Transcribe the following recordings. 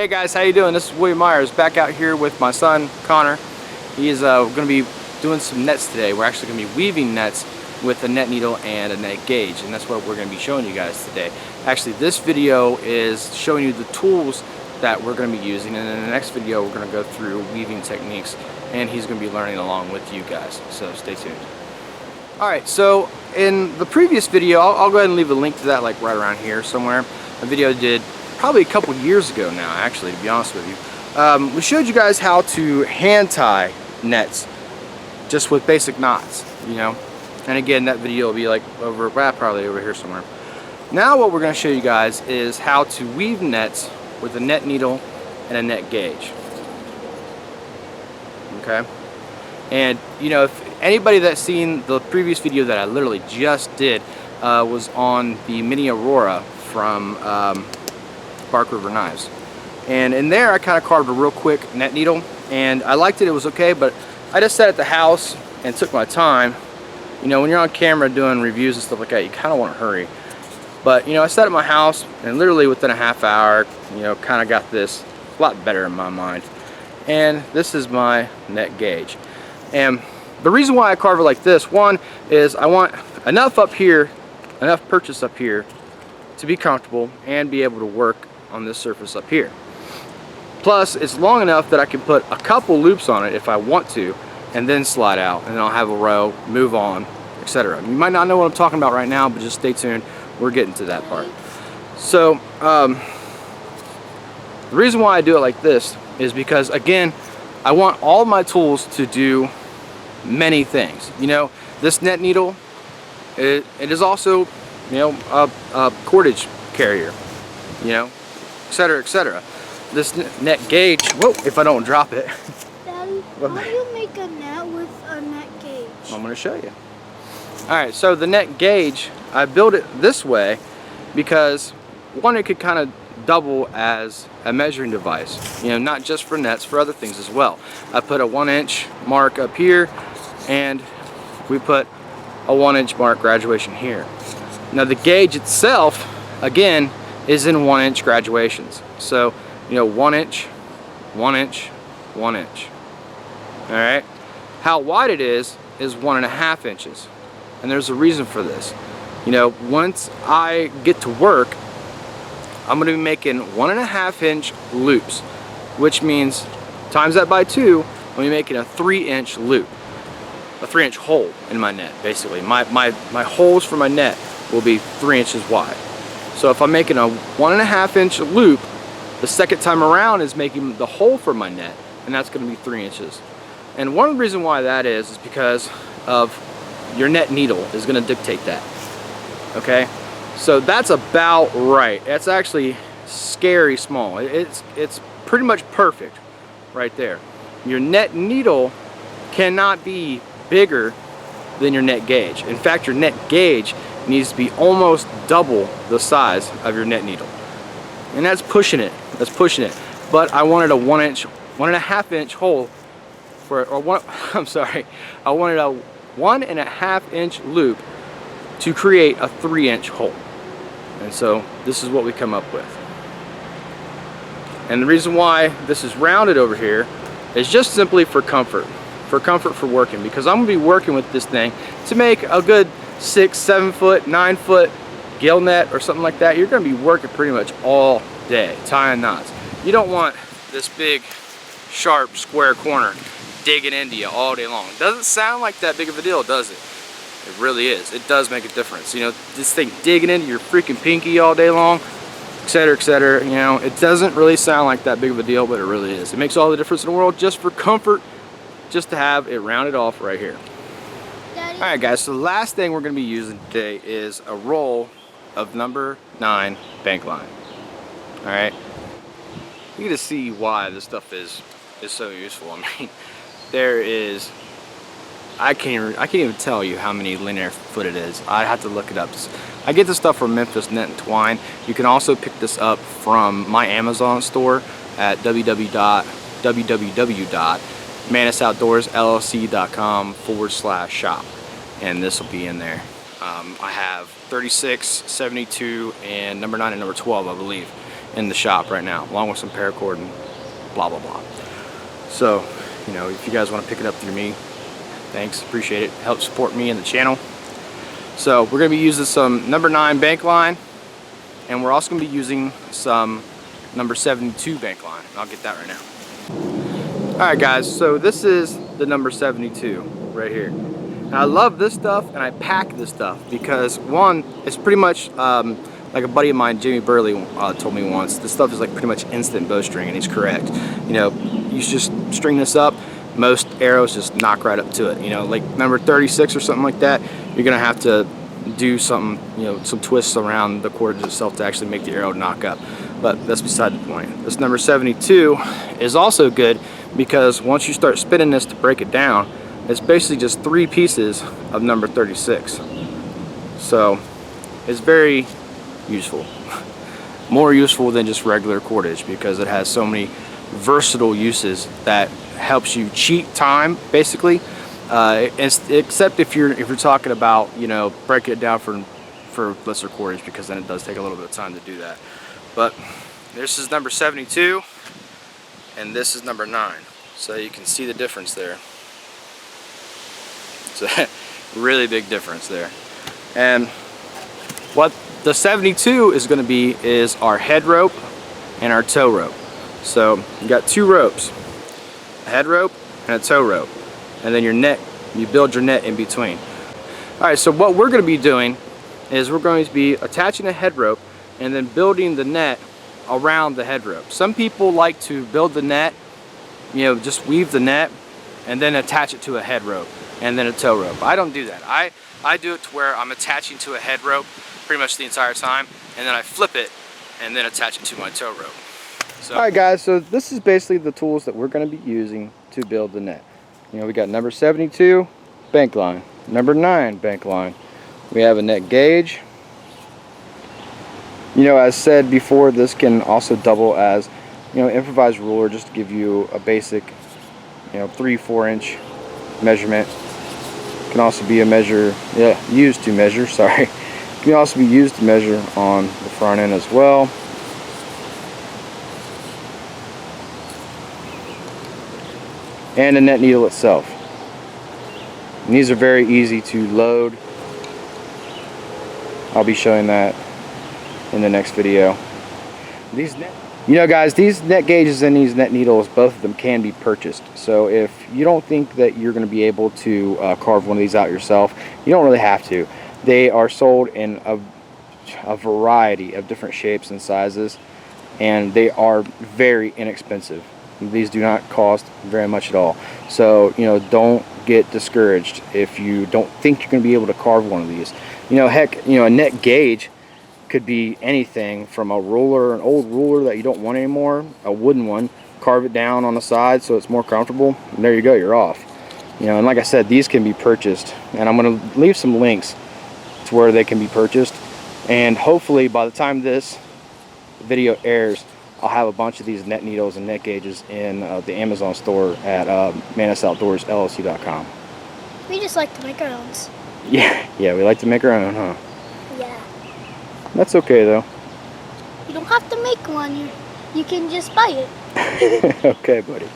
Hey guys, how you doing? This is William Myers back out here with my son Connor. He's going to be doing some nets today. We're actually going to be weaving nets with a net needle and a net gauge, and that's what we're going to be showing you guys today. Actually, this video is showing you the tools that we're going to be using, and in the next video we're going to go through weaving techniques, and he's going to be learning along with you guys, so stay tuned. Alright, so in the previous video, I'll go ahead and leave a link to that like right around here somewhere. A video I did probably a couple years ago now, actually, to be honest with you. We showed you guys how to hand tie nets just with basic knots, you know. And again, that video will be like over, probably over here somewhere. Now what we're going to show you guys is how to weave nets with a net needle and a net gauge. Okay? And you know, if anybody that's seen the previous video that I literally just did was on the Mini Aurora from Bark River Knives, and in there I kind of carved a real quick net needle, and I liked it. It was okay, but I just sat at the house and took my time. You know, when you're on camera doing reviews and stuff like that, you kind of want to hurry. But you know, I sat at my house and literally within a half hour, you know, kind of got this a lot better in my mind. And this is my net gauge. And the reason why I carve it like this, one is I want enough up here, enough purchase up here to be comfortable and be able to work on this surface up here. Plus, it's long enough that I can put a couple loops on it if I want to, and then slide out, and then I'll have a row, move on, etc. You might not know what I'm talking about right now, but just stay tuned. We're getting to that part. So, the reason why I do it like this is because, again, I want all my tools to do many things. You know, this net needle, it is also, you know, a cordage carrier, you know, etc., etc. This net gauge, whoa, if I don't drop it. Daddy, how do you make a net with a net gauge? I'm going to show you. Alright, so the net gauge, I built it this way because, one, it could kind of double as a measuring device, you know, not just for nets, for other things as well. I put a 1-inch mark up here, and we put a 1-inch mark graduation here. Now the gauge itself, again, is in 1-inch graduations. So, you know, 1 inch, 1 inch, 1 inch. Alright? How wide it is 1.5 inches. And there's a reason for this. You know, once I get to work, I'm going to be making 1.5 inch loops, which means times that by 2, I'm going to be making a 3-inch loop. A 3-inch hole in my net, basically. My holes for my net will be 3 inches wide. So if I'm making a 1.5 inch loop, the second time around is making the hole for my net, and that's going to be 3 inches. And one of the reasons why that is because of your net needle is going to dictate that. Okay, so that's about right. That's actually scary small. It's pretty much perfect right there. Your net needle cannot be bigger than your net gauge. In fact, your net gauge needs to be almost double the size of your net needle, and that's pushing it. That's pushing it. But I wanted a 1.5 inch hole for, or one. I'm sorry. I wanted a 1.5 inch loop to create a 3-inch hole, and so this is what we come up with. And the reason why this is rounded over here is just simply for comfort. For working, because I'm going to be working with this thing to make a good 6, 7 foot, 9 foot gill net or something like that. You're going to be working pretty much all day tying knots. You don't want this big sharp square corner digging into you all day long. It doesn't sound like that big of a deal, does it? It really is. It does make a difference. You know, this thing digging into your freaking pinky all day long, etc., etc. You know, it doesn't really sound like that big of a deal, but it really is. It makes all the difference in the world just for comfort, just to have it rounded off right here. Alright guys, so the last thing we're going to be using today is a roll of number 9 bank line. Alright, you get to see why this stuff is so useful. I mean, there is, I can't even tell you how many linear foot it is. I have to look it up. I get this stuff from Memphis Net and Twine. You can also pick this up from my Amazon store at www.mantisoutdoorsllc.com/shop, and this will be in there. I have 36, 72, and number 9 and number 12, I believe. in the shop right now, along with some paracord and blah blah blah. So, you know, if you guys want to pick it up through me, thanks, appreciate it. Help support me and the channel. So we're going to be using some number 9 bank line, and we're also going to be using some number 72 bank line. I'll get that right now. Alright guys, so this is the number 72 right here. And I love this stuff, and I pack this stuff because, one, it's pretty much like a buddy of mine, Jimmy Burley, told me once, this stuff is like pretty much instant bowstring, and he's correct. You know, you just string this up, most arrows just knock right up to it. You know, like number 36 or something like that, you're gonna have to do something, you know, some twists around the cordage itself to actually make the arrow knock up. But that's beside the point. This number 72 is also good because once you start spinning this to break it down, it's basically just 3 pieces of number 36. So it's very useful. More useful than just regular cordage because it has so many versatile uses that helps you cheat time basically. Except if you're talking about, you know, breaking it down for lesser cordage, because then it does take a little bit of time to do that. But this is number 72 and this is number 9, so you can see the difference there. It's a really big difference there. And what the 72 is going to be is our head rope and our toe rope. So you got 2 ropes, a head rope and a toe rope, and then your net, you build your net in between. Alright, so what we're going to be doing is we're going to be attaching a head rope and then building the net around the head rope. Some people like to build the net, you know, just weave the net and then attach it to a head rope and then a toe rope. I don't do that. I do it to where I'm attaching to a head rope pretty much the entire time, and then I flip it and then attach it to my toe rope. So. Alright guys, so this is basically the tools that we're going to be using to build the net. You know, we got number 72 bank line, number 9 bank line. We have a net gauge. You know, as said before, this can also double as, you know, improvised ruler, just to give you a basic, you know, 3-4 inch measurement. Can also be a measure, used to measure, sorry. Can also be used to measure on the front end as well. And the net needle itself. And these are very easy to load. I'll be showing that in the next video. You know guys, these net gauges and these net needles, both of them can be purchased. So if you don't think that you're going to be able to carve one of these out yourself, you don't really have to. They are sold in a variety of different shapes and sizes, and they are very inexpensive. These do not cost very much at all. So, you know, don't get discouraged if you don't think you're going to be able to carve one of these. You know, heck, you know, a net gauge could be anything from a ruler, an old ruler that you don't want anymore, a wooden one, carve it down on the side so it's more comfortable, and there you go, you're off. You know, and like I said, these can be purchased, and I'm going to leave some links to where they can be purchased, and hopefully by the time this video airs, I'll have a bunch of these net needles and net gauges in the Amazon store at mantisoutdoors.com. We just like to make our own. Yeah, we like to make our own, huh? Yeah. That's okay though. You don't have to make one. You can just buy it. Okay, buddy.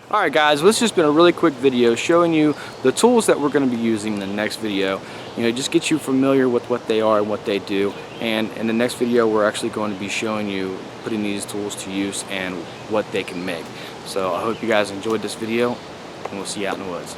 Alright guys, well, this has just been a really quick video showing you the tools that we're going to be using in the next video. You know, just get you familiar with what they are and what they do. And in the next video, we're actually going to be showing you putting these tools to use and what they can make. So I hope you guys enjoyed this video, and we'll see you out in the woods.